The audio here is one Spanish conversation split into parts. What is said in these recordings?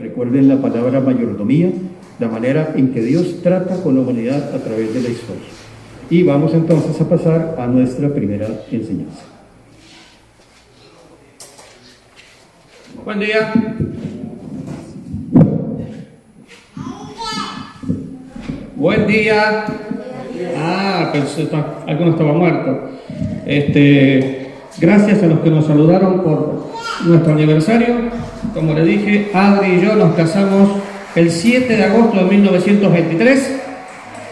Recuerden la palabra mayordomía, la manera en que Dios trata con la humanidad a través de la historia. Y vamos entonces a pasar a nuestra primera enseñanza. Buen día. Buen día. Pensé que alguno estaba muerto. Gracias a los que nos saludaron por nuestro aniversario. Como le dije, Adri y yo nos casamos el 7 de agosto de 1923.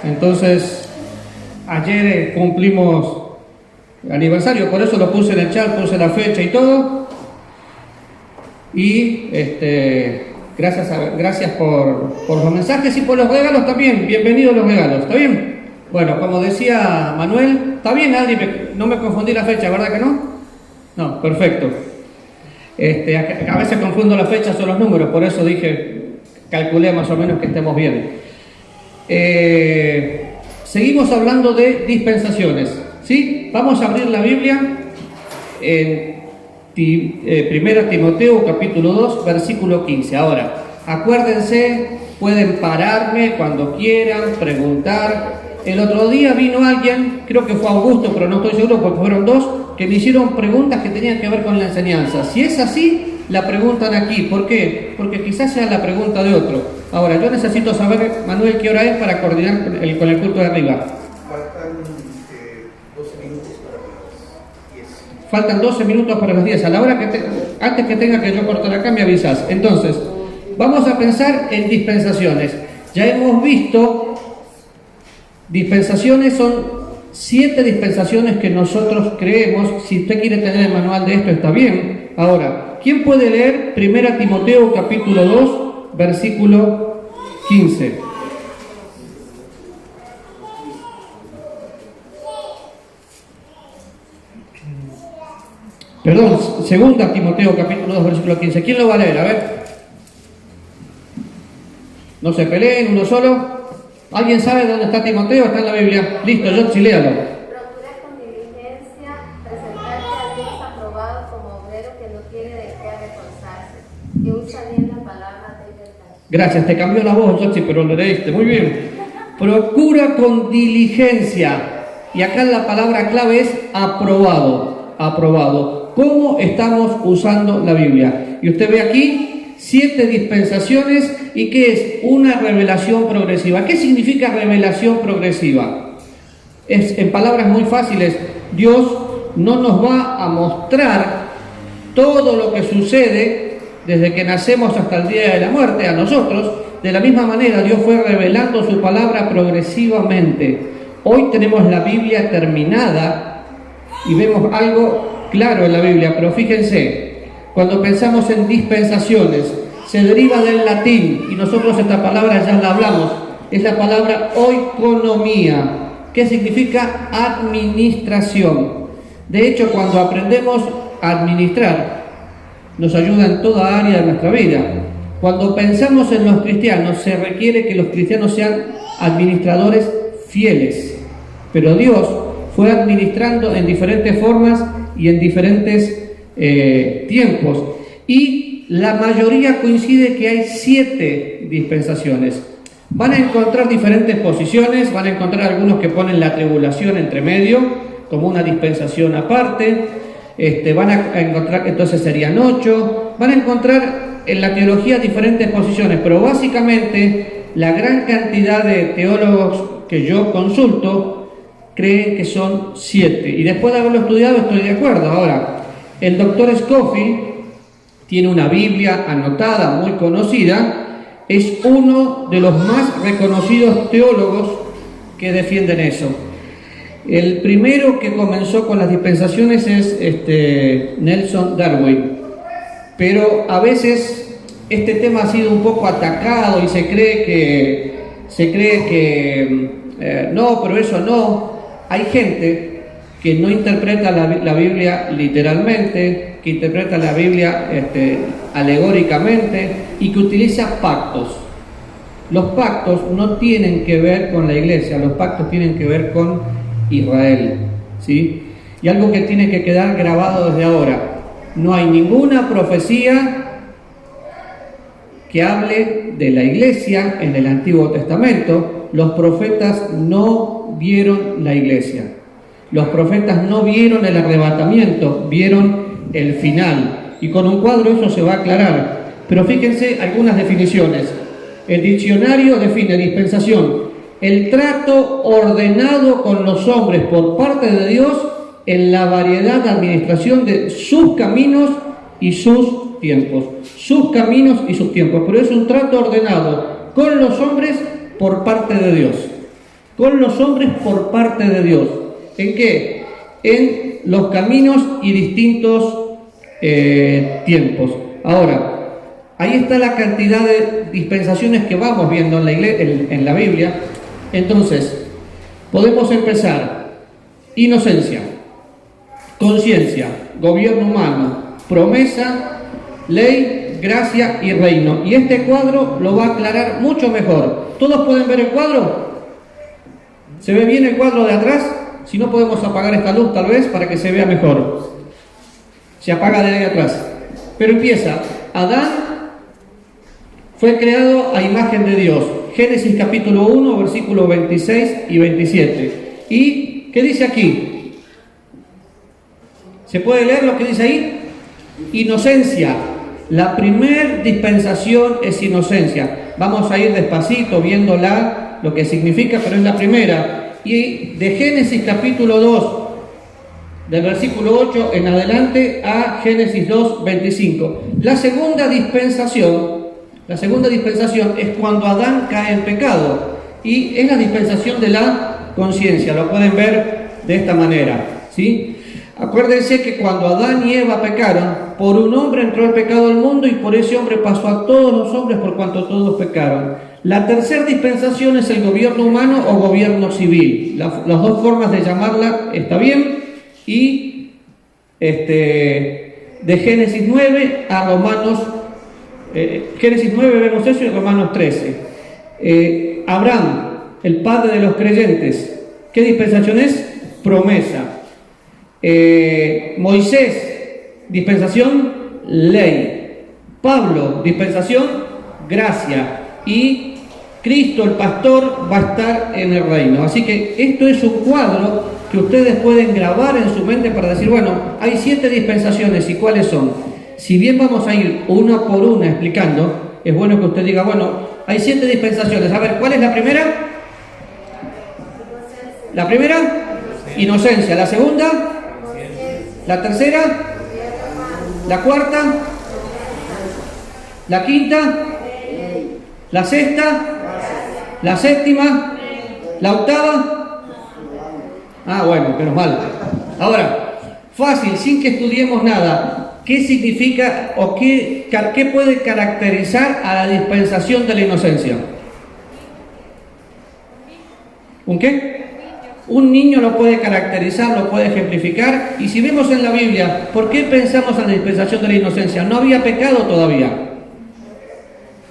Entonces, ayer cumplimos el aniversario, por eso lo puse en el chat, puse la fecha y todo. Y gracias por los mensajes y por los regalos también. Bienvenidos los regalos, ¿está bien? Bueno, como decía Manuel, está bien, Adri, no me confundí la fecha, ¿verdad que no? No, perfecto. A veces confundo las fechas o los números, por eso dije, calculé más o menos que estemos bien. Seguimos hablando de dispensaciones, ¿sí? Vamos a abrir la Biblia en 1 Timoteo capítulo 2, versículo 15. Ahora, acuérdense, pueden pararme cuando quieran, preguntar. El otro día vino alguien, creo que fue Augusto, pero no estoy seguro porque fueron dos, que me hicieron preguntas que tenían que ver con la enseñanza. Si es así, la preguntan aquí. ¿Por qué? Porque quizás sea la pregunta de otro. Ahora, yo necesito saber, Manuel, qué hora es para coordinar con el culto de arriba. Faltan 12 minutos para las 10. Faltan 12 minutos para las 10. A la hora antes que tenga que yo cortar acá, me avisas. Entonces, vamos a pensar en dispensaciones. Ya hemos visto, dispensaciones son 7 dispensaciones que nosotros creemos. Si usted quiere tener el manual de esto, está bien. Ahora, ¿quién puede leer 1 Timoteo capítulo 2, versículo 15? Perdón, 2 Timoteo capítulo 2, versículo 15. ¿Quién lo va a leer? A ver. No se peleen, uno solo. ¿Alguien sabe dónde está Timoteo? Está en la Biblia. Listo, yo sí, léalo. Procura con diligencia presentarte a Dios aprobado como obrero que no tiene de qué avergonzarse, que usa bien la palabra de verdad. Gracias, te cambió la voz, Yoshi, pero lo leíste. Muy bien. Procura con diligencia. Y acá la palabra clave es aprobado. Aprobado. ¿Cómo estamos usando la Biblia? Y usted ve aquí 7 dispensaciones. ¿Y qué es? Una revelación progresiva. ¿Qué significa revelación progresiva? Es, en palabras muy fáciles, Dios no nos va a mostrar todo lo que sucede desde que nacemos hasta el día de la muerte a nosotros. De la misma manera, Dios fue revelando su palabra progresivamente. Hoy tenemos la Biblia terminada y vemos algo claro en la Biblia, pero fíjense, cuando pensamos en dispensaciones, se deriva del latín, y nosotros esta palabra ya la hablamos, es la palabra oikonomía, que significa administración. De hecho, cuando aprendemos a administrar, nos ayuda en toda área de nuestra vida. Cuando pensamos en los cristianos, se requiere que los cristianos sean administradores fieles, pero Dios fue administrando en diferentes formas y en diferentes tiempos, y la mayoría coincide que hay 7 dispensaciones. Van a encontrar diferentes posiciones, van a encontrar algunos que ponen la tribulación entre medio, como una dispensación aparte, van a encontrar, entonces serían 8, van a encontrar en la teología diferentes posiciones, pero básicamente la gran cantidad de teólogos que yo consulto creen que son 7, y después de haberlo estudiado estoy de acuerdo. Ahora, el doctor Scofield tiene una Biblia anotada, muy conocida, es uno de los más reconocidos teólogos que defienden eso. El primero que comenzó con las dispensaciones es Nelson Darwin, pero a veces este tema ha sido un poco atacado y se cree que no, pero eso no. Hay gente que no interpreta la Biblia literalmente, que interpreta la Biblia alegóricamente y que utiliza pactos. Los pactos no tienen que ver con la iglesia, los pactos tienen que ver con Israel, ¿sí? Y algo que tiene que quedar grabado desde ahora: no hay ninguna profecía que hable de la iglesia en el Antiguo Testamento. Los profetas no vieron la iglesia. Los profetas no vieron el arrebatamiento, vieron el final. Y con un cuadro eso se va a aclarar. Pero fíjense algunas definiciones. El diccionario define dispensación: el trato ordenado con los hombres por parte de Dios en la variedad de administración de sus caminos y sus tiempos. Sus caminos y sus tiempos. Pero es un trato ordenado con los hombres por parte de Dios. Con los hombres por parte de Dios. ¿En qué? En los caminos y distintos tiempos. Ahora, ahí está la cantidad de dispensaciones que vamos viendo en la Biblia. Entonces, podemos empezar: inocencia, conciencia, gobierno humano, promesa, ley, gracia y reino. Y este cuadro lo va a aclarar mucho mejor. ¿Todos pueden ver el cuadro? ¿Se ve bien el cuadro de atrás? Si no, podemos apagar esta luz tal vez para que se vea mejor. Se apaga de ahí atrás. Pero empieza: Adán fue creado a imagen de Dios. Génesis capítulo 1, versículos 26 y 27. ¿Y qué dice aquí? ¿Se puede leer lo que dice ahí? Inocencia. La primer dispensación es inocencia. Vamos a ir despacito viéndola, lo que significa, pero es la primera. Y de Génesis capítulo 2, del versículo 8 en adelante a Génesis 2, 25. La segunda dispensación es cuando Adán cae en pecado, y es la dispensación de la conciencia. Lo pueden ver de esta manera, ¿sí? Acuérdense que cuando Adán y Eva pecaron, por un hombre entró el pecado al mundo, y por ese hombre pasó a todos los hombres por cuanto todos pecaron. La tercera dispensación es el gobierno humano o gobierno civil. Las dos formas de llamarla está bien. Y de Génesis 9 a Romanos, Génesis 9 vemos eso, y Romanos 13. Abraham, el padre de los creyentes, ¿qué dispensación es? Promesa. Moisés, dispensación, ley. Pablo, dispensación, gracia. Y Cristo, el pastor, va a estar en el reino. Así que esto es un cuadro que ustedes pueden grabar en su mente para decir, bueno, hay 7 dispensaciones, ¿y cuáles son? Si bien vamos a ir una por una explicando, es bueno que usted diga, bueno, hay 7 dispensaciones. A ver, ¿cuál es la primera? La primera, inocencia. La segunda, la tercera, la cuarta, la quinta, la sexta, la séptima, la octava. Ah, bueno, menos mal. Ahora, fácil, sin que estudiemos nada, ¿qué significa o qué puede caracterizar a la dispensación de la inocencia? ¿Un qué? Un niño lo puede caracterizar, lo puede ejemplificar. Y si vemos en la Biblia, ¿por qué pensamos en la dispensación de la inocencia? No había pecado todavía.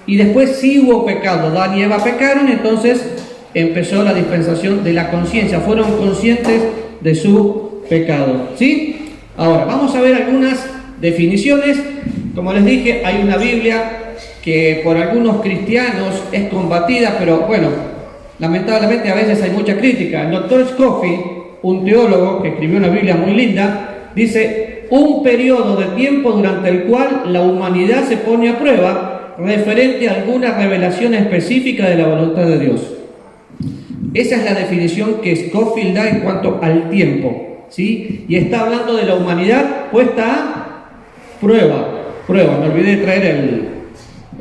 Y después sí hubo pecado. Adán y Eva pecaron, entonces empezó la dispensación de la conciencia. Fueron conscientes de su pecado. ¿Sí? Ahora, vamos a ver algunas definiciones. Como les dije, hay una Biblia que por algunos cristianos es combatida, pero bueno, lamentablemente a veces hay mucha crítica. El doctor Scofield, un teólogo que escribió una Biblia muy linda, dice: un periodo de tiempo durante el cual la humanidad se pone a prueba referente a alguna revelación específica de la voluntad de Dios. Esa es la definición que Scofield da en cuanto al tiempo, ¿sí? Y está hablando de la humanidad puesta a prueba. Me olvidé de traer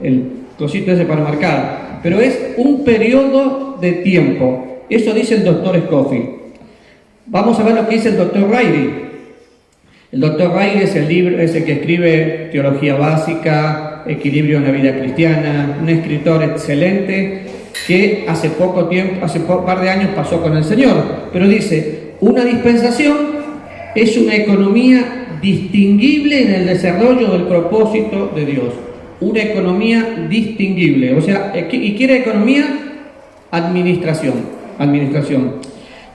el cosito ese para marcar. Pero es un periodo de tiempo. Eso dice el doctor Scofield. Vamos a ver lo que dice el doctor Riley. El doctor Riley es el que escribe Teología Básica, Equilibrio en la Vida Cristiana, un escritor excelente que hace un par de años pasó con el Señor. Pero dice: una dispensación es una economía distinguible en el desarrollo del propósito de Dios. Una economía distinguible. O sea, ¿y quiere economía? Administración.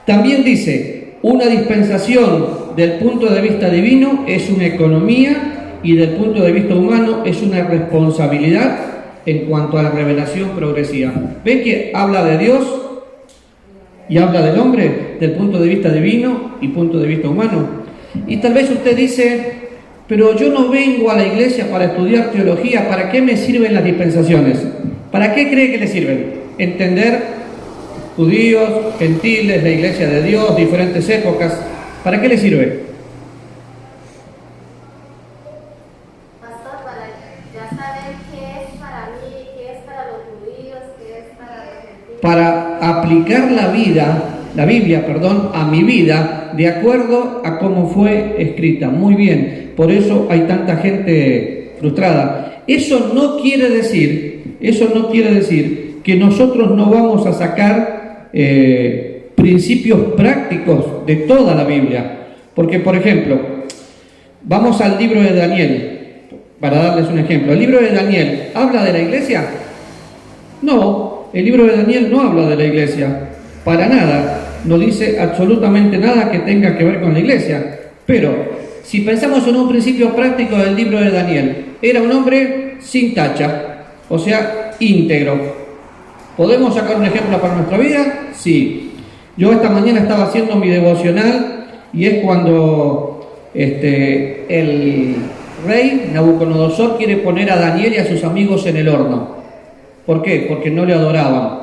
También dice: una dispensación del punto de vista divino es una economía, y del punto de vista humano es una responsabilidad en cuanto a la revelación progresiva. ¿Ven que habla de Dios y habla del hombre del punto de vista divino y punto de vista humano? Y tal vez usted dice, pero yo no vengo a la iglesia para estudiar teología, ¿para qué me sirven las dispensaciones? ¿Para qué cree que le sirven? Entender judíos, gentiles, la iglesia de Dios, diferentes épocas. ¿Para qué le sirve? Pastor, para ya saber qué es para mí, qué es para los judíos, qué es para los gentiles. Para aplicar la Biblia, a mi vida, de acuerdo a cómo fue escrita. Muy bien, por eso hay tanta gente frustrada. Eso no quiere decir que nosotros no vamos a sacar principios prácticos de toda la Biblia. Porque, por ejemplo, vamos al libro de Daniel, para darles un ejemplo. ¿El libro de Daniel habla de la iglesia? No, el libro de Daniel no habla de la iglesia, para nada. No dice absolutamente nada que tenga que ver con la iglesia. Pero, si pensamos en un principio práctico del libro de Daniel, era un hombre sin tacha, o sea, íntegro. ¿Podemos sacar un ejemplo para nuestra vida? Sí. Yo esta mañana estaba haciendo mi devocional y es cuando el rey Nabucodonosor quiere poner a Daniel y a sus amigos en el horno. ¿Por qué? Porque no le adoraban.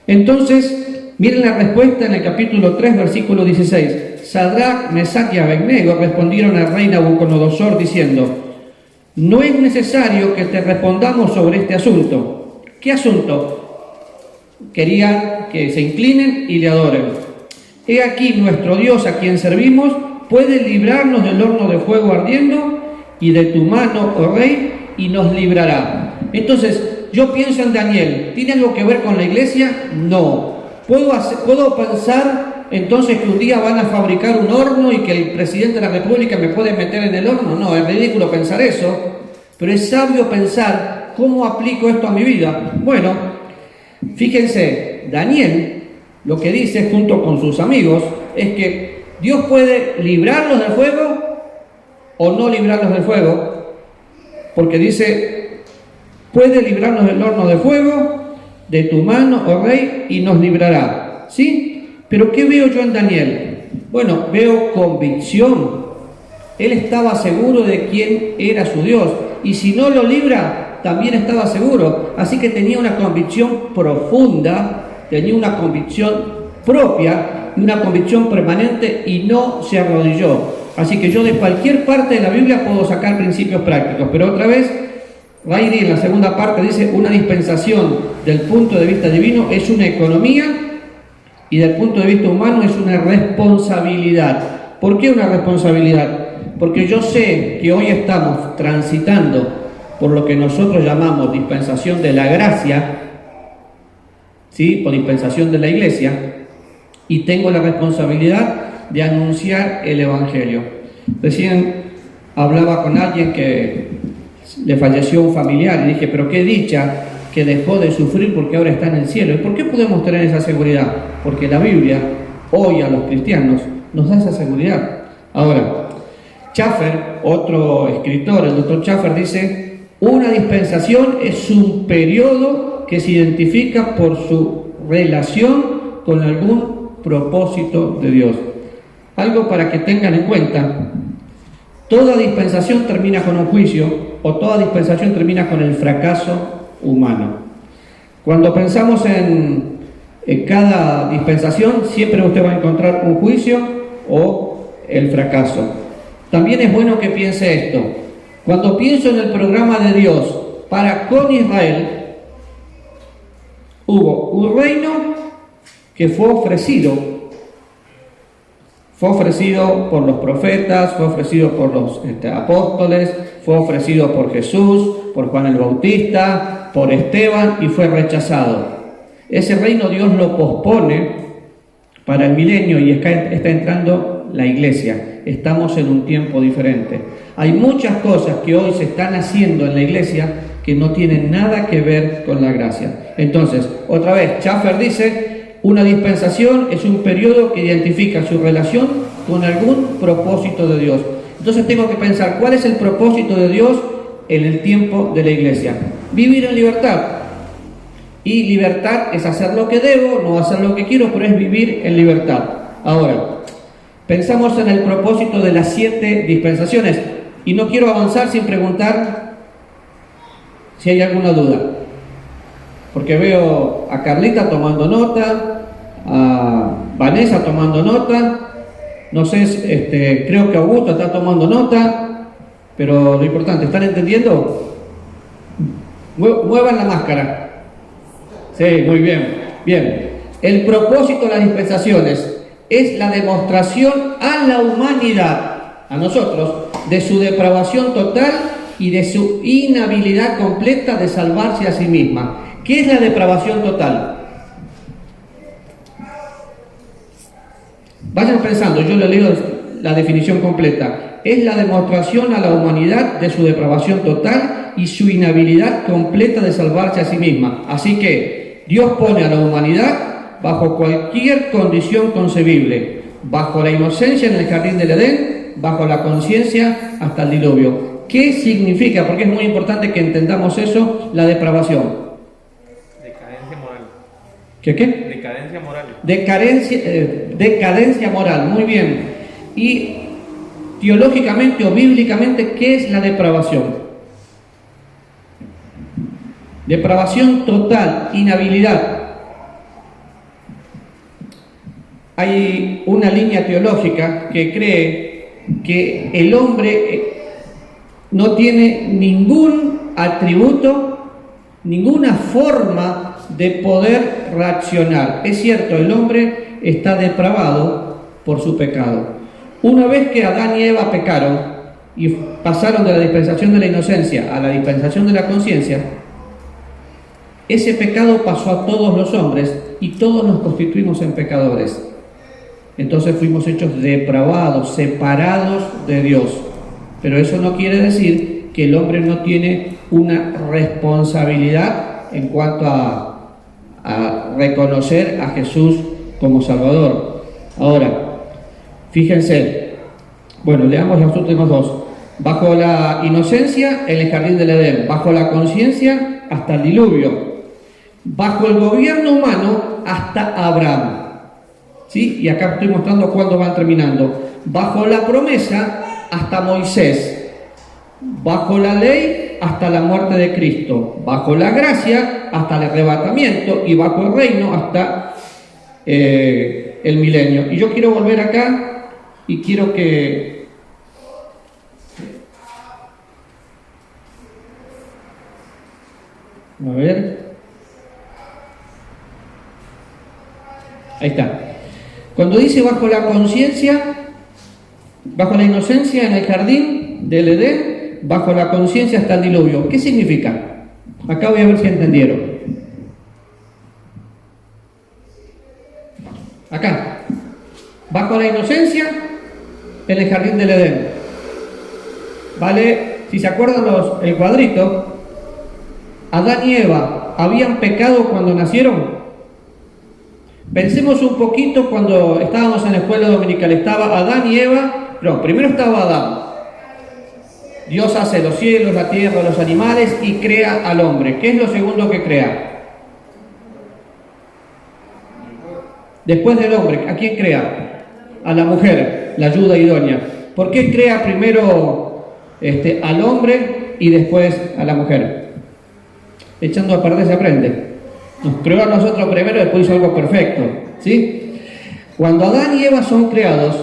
Entonces, miren la respuesta en el capítulo 3, versículo 16. Sadrach, Mesach y Abednego respondieron al rey Nabucodonosor diciendo: no es necesario que te respondamos sobre este asunto. ¿Qué asunto? Querían que se inclinen y le adoren. He aquí nuestro Dios a quien servimos puede librarnos del horno de fuego ardiendo y de tu mano, oh rey, y nos librará. Entonces, yo pienso en Daniel. ¿Tiene algo que ver con la iglesia? No. ¿Puedo pensar entonces que un día van a fabricar un horno y que el presidente de la República me puede meter en el horno? No, es ridículo pensar eso, pero es sabio pensar cómo aplico esto a mi vida. Bueno, fíjense, Daniel lo que dice junto con sus amigos es que Dios puede librarlos del fuego o no librarlos del fuego, porque dice, puede librarnos del horno de fuego, de tu mano, oh rey, y nos librará. ¿Sí? Pero ¿qué veo yo en Daniel? Bueno, veo convicción. Él estaba seguro de quién era su Dios, y si no lo libra, también estaba seguro. Así que tenía una convicción profunda, tenía una convicción propia, una convicción permanente, y no se arrodilló. Así que yo de cualquier parte de la Biblia puedo sacar principios prácticos. Pero otra vez, Rairi en la segunda parte dice, una dispensación del punto de vista divino es una economía y del punto de vista humano es una responsabilidad. ¿Por qué una responsabilidad? Porque yo sé que hoy estamos transitando por lo que nosotros llamamos dispensación de la gracia, ¿sí? O dispensación de la iglesia, y tengo la responsabilidad de anunciar el Evangelio. Recién hablaba con alguien que le falleció un familiar y dije, pero qué dicha que dejó de sufrir porque ahora está en el cielo. ¿Y por qué podemos tener esa seguridad? Porque la Biblia, hoy a los cristianos, nos da esa seguridad. Ahora, Schaeffer, otro escritor, el doctor Schaeffer, dice, una dispensación es un periodo que se identifica por su relación con algún propósito de Dios. Algo para que tengan en cuenta, toda dispensación termina con un juicio, o toda dispensación termina con el fracaso humano. Cuando pensamos en cada dispensación, siempre usted va a encontrar un juicio o el fracaso. También es bueno que piense esto. Cuando pienso en el programa de Dios para con Israel, hubo un reino que fue ofrecido por los profetas, fue ofrecido por los apóstoles, fue ofrecido por Jesús, por Juan el Bautista, por Esteban, y fue rechazado. Ese reino Dios lo pospone para el milenio y está entrando la iglesia. Estamos en un tiempo diferente. Hay muchas cosas que hoy se están haciendo en la iglesia que no tienen nada que ver con la gracia. Entonces, otra vez, Schaeffer dice, una dispensación es un periodo que identifica su relación con algún propósito de Dios. Entonces tengo que pensar, ¿cuál es el propósito de Dios en el tiempo de la iglesia? vivir en libertad. Y libertad es hacer lo que debo, no hacer lo que quiero, pero es vivir en libertad. Ahora, pensamos en el propósito de las 7 dispensaciones y no quiero avanzar sin preguntar si hay alguna duda. Porque veo a Carlita tomando nota, a Vanessa tomando nota, no sé, creo que Augusto está tomando nota, pero lo importante, ¿están entendiendo? Muevan la máscara. Sí, muy bien. Bien. El propósito de las dispensaciones es la demostración a la humanidad, a nosotros, de su depravación total y de su inhabilidad completa de salvarse a sí misma. ¿Qué es la depravación total? Vayan pensando, yo le leo la definición completa. Es la demostración a la humanidad de su depravación total y su inhabilidad completa de salvarse a sí misma. Así que Dios pone a la humanidad bajo cualquier condición concebible, bajo la inocencia en el jardín del Edén, bajo la conciencia hasta el diluvio. ¿Qué significa? Porque es muy importante que entendamos eso, la depravación. Decadencia moral. ¿Qué? Decadencia moral. Decadencia moral, muy bien. Y teológicamente o bíblicamente, ¿qué es la depravación? Depravación total, inhabilidad. Hay una línea teológica que cree que el hombre no tiene ningún atributo, ninguna forma de poder reaccionar. Es cierto, el hombre está depravado por su pecado. Una vez que Adán y Eva pecaron y pasaron de la dispensación de la inocencia a la dispensación de la conciencia, ese pecado pasó a todos los hombres y todos nos constituimos en pecadores. Entonces fuimos hechos depravados, separados de Dios. Pero eso no quiere decir que el hombre no tiene una responsabilidad en cuanto a reconocer a Jesús como Salvador. Ahora, fíjense, bueno, leamos los últimos dos. Bajo la inocencia, en el jardín del Edén. Bajo la conciencia, hasta el diluvio. Bajo el gobierno humano, hasta Abraham. ¿Sí? Y acá estoy mostrando cuándo van terminando. Bajo la promesa, hasta Moisés. Bajo la ley, hasta la muerte de Cristo. Bajo la gracia, hasta el arrebatamiento. Y bajo el reino, hasta el milenio. Y yo quiero volver acá y quiero que a ver, ahí está. Cuando dice bajo la conciencia, bajo la inocencia en el jardín del Edén, bajo la conciencia hasta el diluvio, ¿qué significa? Acá voy a ver si entendieron. Acá, bajo la inocencia en el jardín del Edén. ¿Vale? Si se acuerdan el cuadrito, Adán y Eva habían pecado cuando nacieron. Pensemos un poquito cuando estábamos en la escuela dominical. Estaba Adán y Eva. No, primero estaba Adán. Dios hace los cielos, la tierra, los animales y crea al hombre. ¿Qué es lo segundo que crea? Después del hombre, ¿a quién crea? A la mujer, la ayuda idónea. ¿Por qué crea primero al hombre y después a la mujer? Echando a perder se aprende. Nos creó a nosotros primero y después hizo algo perfecto, ¿sí? Cuando Adán y Eva son creados,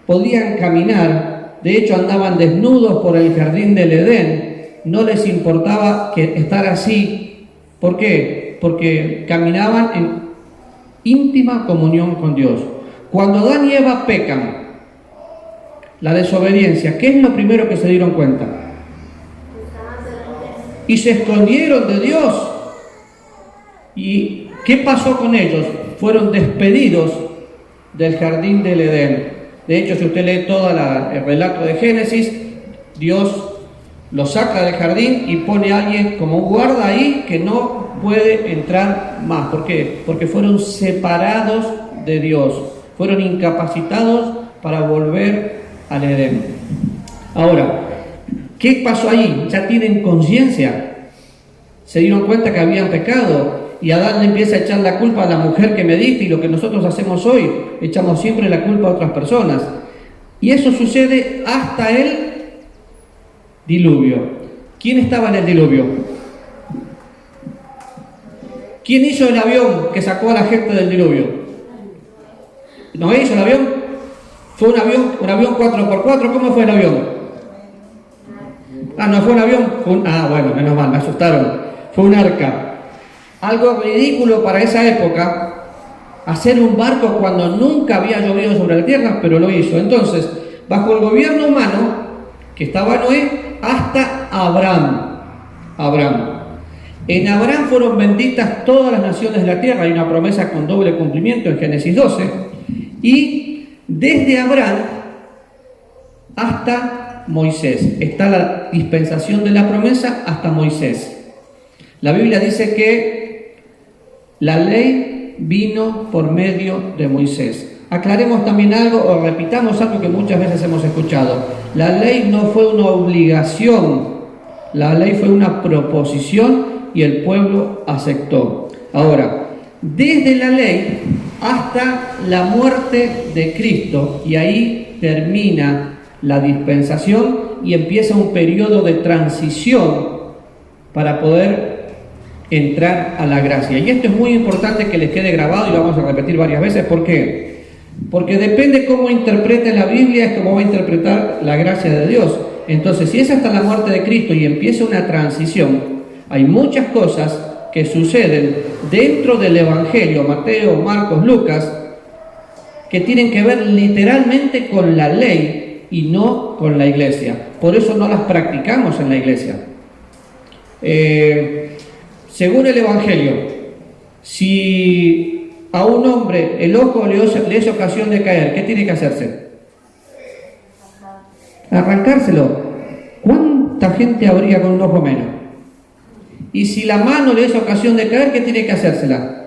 podían caminar, de hecho andaban desnudos por el jardín del Edén, no les importaba estar así. ¿Por qué? Porque caminaban en íntima comunión con Dios. Cuando Adán y Eva pecan, la desobediencia, ¿qué es lo primero que se dieron cuenta? Y se escondieron de Dios. ¿Y qué pasó con ellos? Fueron despedidos del jardín del Edén. De hecho, si usted lee todo el relato de Génesis, Dios los saca del jardín y pone a alguien como un guarda ahí que no puede entrar más. ¿Por qué? Porque fueron separados de Dios, fueron incapacitados para volver al Edén. Ahora, ¿qué pasó ahí? Ya tienen conciencia. Se dieron cuenta que habían pecado y Adán le empieza a echar la culpa a la mujer que me diste, y lo que nosotros hacemos hoy, echamos siempre la culpa a otras personas. Y eso sucede hasta el diluvio. ¿Quién estaba en el diluvio? ¿Quién hizo el avión que sacó a la gente del diluvio? ¿Noé hizo el avión? ¿Fue un avión 4x4? ¿Cómo fue el avión? No fue un avión. Bueno, menos mal, me asustaron. Fue un arca. Algo ridículo para esa época, hacer un barco cuando nunca había llovido sobre la tierra, pero lo hizo. Entonces, bajo el gobierno humano, que estaba Noé, hasta Abraham. En Abraham fueron benditas todas las naciones de la tierra. Hay una promesa con doble cumplimiento en Génesis 12. Y desde Abraham hasta Moisés está la dispensación de la promesa hasta Moisés. La Biblia dice que la ley vino por medio de Moisés. Aclaremos también algo, o repitamos algo que muchas veces hemos escuchado. La ley no fue una obligación, la ley fue una proposición y el pueblo aceptó. Ahora, desde la ley hasta la muerte de Cristo, y ahí termina la dispensación y empieza un periodo de transición para poder entrar a la gracia. Y esto es muy importante que les quede grabado y lo vamos a repetir varias veces. ¿Por qué? Porque depende cómo interprete la Biblia, es cómo va a interpretar la gracia de Dios. Entonces, si es hasta la muerte de Cristo y empieza una transición, hay muchas cosas que suceden dentro del Evangelio, Mateo, Marcos, Lucas, que tienen que ver literalmente con la ley y no con la iglesia. Por eso no las practicamos en la iglesia. Según el Evangelio, si a un hombre el ojo le es ocasión de caer, ¿qué tiene que hacerse? Arrancárselo. ¿Cuánta gente habría con un ojo menos? Y si la mano le es ocasión de caer, ¿qué tiene que hacérsela?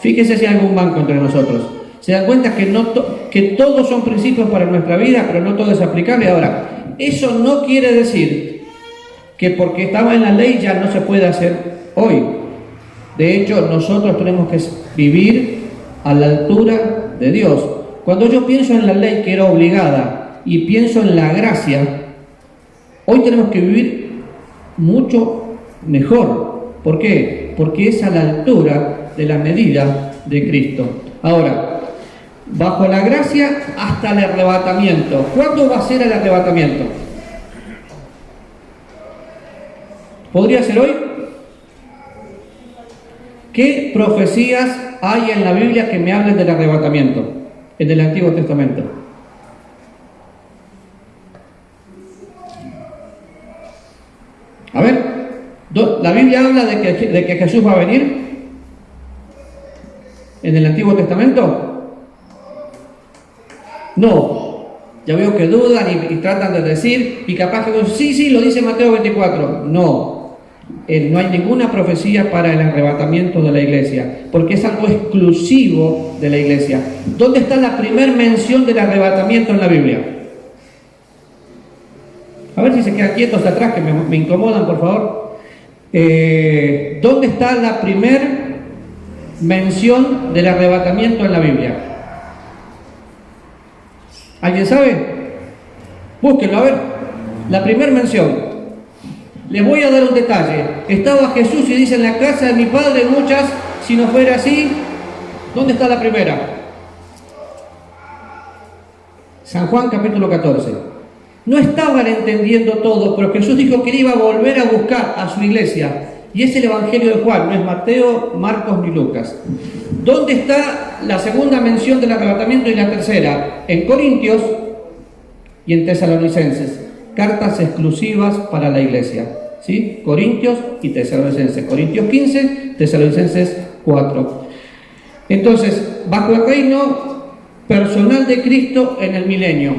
Fíjese si hay algún banco entre nosotros. Se dan cuenta que todos son principios para nuestra vida, pero no todo es aplicable. Ahora, eso no quiere decir que porque estaba en la ley ya no se puede hacer hoy. De hecho, nosotros tenemos que vivir a la altura de Dios. Cuando yo pienso en la ley que era obligada y pienso en la gracia, hoy tenemos que vivir mucho mejor. ¿Por qué? Porque es a la altura de la medida de Cristo. Ahora, bajo la gracia hasta el arrebatamiento. ¿Cuándo va a ser el arrebatamiento? ¿Podría ser hoy? ¿Qué profecías hay en la Biblia que me hablen del arrebatamiento? En el Antiguo Testamento. A ver, ¿la Biblia habla de que Jesús va a venir en el Antiguo Testamento? No. Ya veo que dudan y tratan de decir, y capaz que sí, lo dice Mateo 24. No hay ninguna profecía para el arrebatamiento de la iglesia, porque es algo exclusivo de la iglesia. ¿Dónde está la primera mención del arrebatamiento en la Biblia? A ver si se quedan quietos de atrás, que me incomodan, por favor. ¿Dónde está la primera mención del arrebatamiento en la Biblia? ¿Alguien sabe? Búsquenlo, a ver. La primera mención. Les voy a dar un detalle. Estaba Jesús y dice: en la casa de mi padre muchas, si no fuera así. ¿Dónde está la primera? San Juan capítulo 14. No estaban entendiendo todo, pero Jesús dijo que él iba a volver a buscar a su iglesia. Y es el Evangelio de Juan, no es Mateo, Marcos ni Lucas. ¿Dónde está la segunda mención del arrebatamiento y la tercera? En Corintios y en Tesalonicenses. Cartas exclusivas para la iglesia. ¿Sí? Corintios y Tesalonicenses. Corintios 15, Tesalonicenses 4. Entonces, bajo el reino personal de Cristo en el milenio,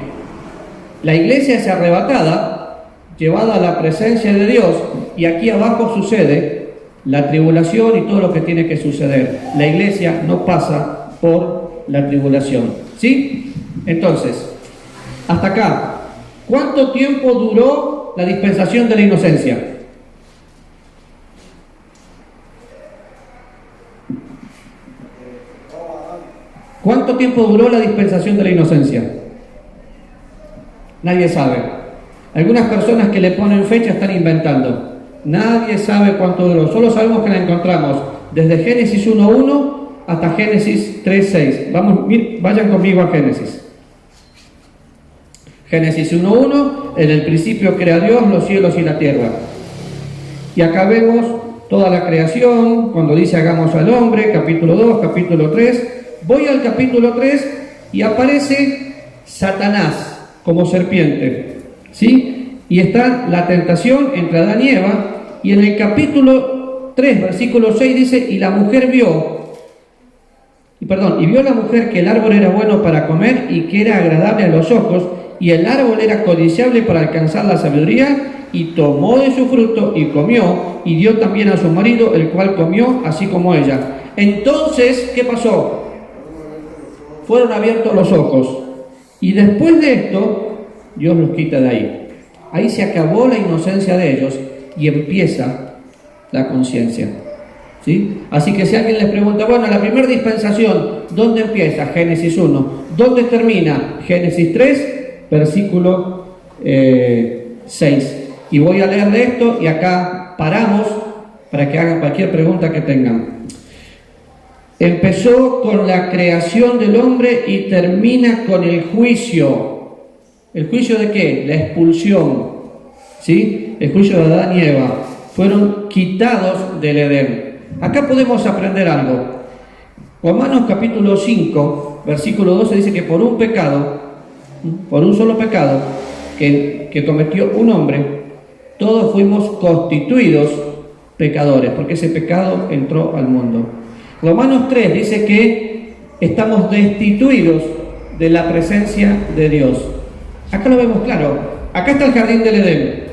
la iglesia es arrebatada, llevada a la presencia de Dios, y aquí abajo sucede la tribulación y todo lo que tiene que suceder. La iglesia no pasa por la tribulación. ¿Sí? Entonces, hasta acá, ¿cuánto tiempo duró la dispensación de la inocencia? ¿Cuánto tiempo duró la dispensación de la inocencia? Nadie sabe. Algunas personas que le ponen fecha están inventando. Nadie sabe cuánto duró. Solo sabemos que la encontramos desde Génesis 1.1 hasta Génesis 3.6. Vayan conmigo a Génesis. Génesis 1.1, en el principio crea Dios los cielos y la tierra. Y acá vemos toda la creación, cuando dice hagamos al hombre, capítulo 2, capítulo 3. Voy al capítulo 3 y aparece Satanás como serpiente, ¿sí? Y está la tentación entre Adán y Eva, y en el capítulo 3, versículo 6 dice, y vio la mujer que el árbol era bueno para comer y que era agradable a los ojos, y el árbol era codiciable para alcanzar la sabiduría, y tomó de su fruto y comió, y dio también a su marido, el cual comió así como ella. Entonces, ¿qué pasó? Fueron abiertos los ojos, y después de esto, Dios los quita de ahí. Ahí se acabó la inocencia de ellos, y empieza la conciencia. ¿Sí? Así que si alguien les pregunta, bueno, la primera dispensación, ¿dónde empieza? Génesis 1. ¿Dónde termina? Génesis 3, versículo 6. Y voy a leer de esto y acá paramos para que hagan cualquier pregunta que tengan. Empezó con la creación del hombre y termina con el juicio. ¿El juicio de qué? La expulsión. ¿Sí? El juicio de Adán y Eva. Fueron quitados del Edén. Acá podemos aprender algo. Romanos capítulo 5, versículo 12 dice que por un solo pecado que cometió un hombre, todos fuimos constituidos pecadores, porque ese pecado entró al mundo. Romanos 3 dice que estamos destituidos de la presencia de Dios. Acá lo vemos claro. Acá está el jardín del Edén.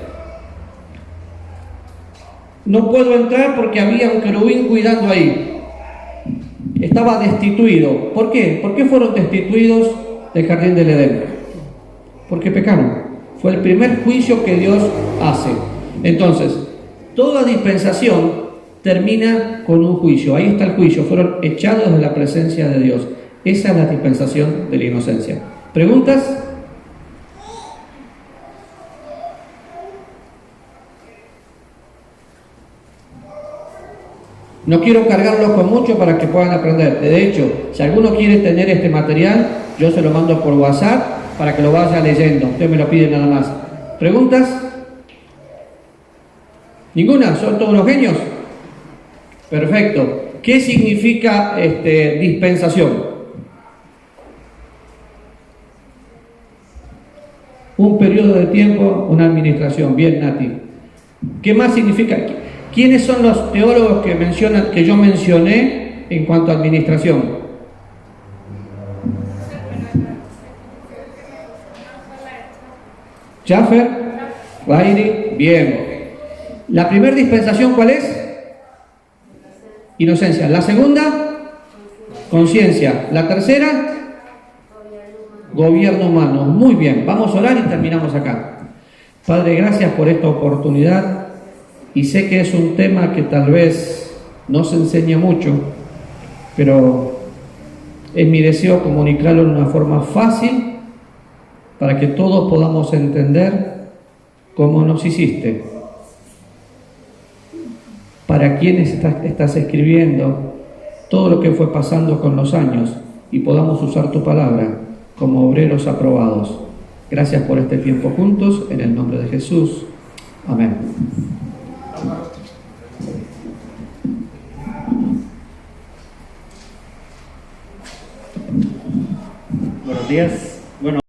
No puedo entrar porque había un querubín cuidando ahí. Estaba destituido. ¿Por qué? ¿Por qué fueron destituidos del jardín del Edén? Porque pecaron. Fue el primer juicio que Dios hace. Entonces, toda dispensación termina con un juicio. Ahí está el juicio. Fueron echados de la presencia de Dios. Esa es la dispensación de la inocencia. ¿Preguntas? No quiero cargarlos con mucho para que puedan aprender. De hecho, si alguno quiere tener este material, yo se lo mando por WhatsApp para que lo vaya leyendo. Usted me lo pide nada más. ¿Preguntas? ¿Ninguna? ¿Son todos los genios? Perfecto. ¿Qué significa dispensación? Un periodo de tiempo, una administración. Bien, Nati. ¿Qué más significa? ¿Quiénes son los teólogos que yo mencioné en cuanto a administración? Schaffer, Rairi, bien. ¿La primera dispensación cuál es? Inocencia. ¿La segunda? Conciencia. ¿La tercera? Gobierno humano. Muy bien, vamos a orar y terminamos acá. Padre, gracias por esta oportunidad. Y sé que es un tema que tal vez no se enseña mucho, pero es mi deseo comunicarlo de una forma fácil para que todos podamos entender cómo nos hiciste, para quienes estás escribiendo, todo lo que fue pasando con los años y podamos usar tu palabra como obreros aprobados. Gracias por este tiempo juntos, en el nombre de Jesús. Amén. Buenos días.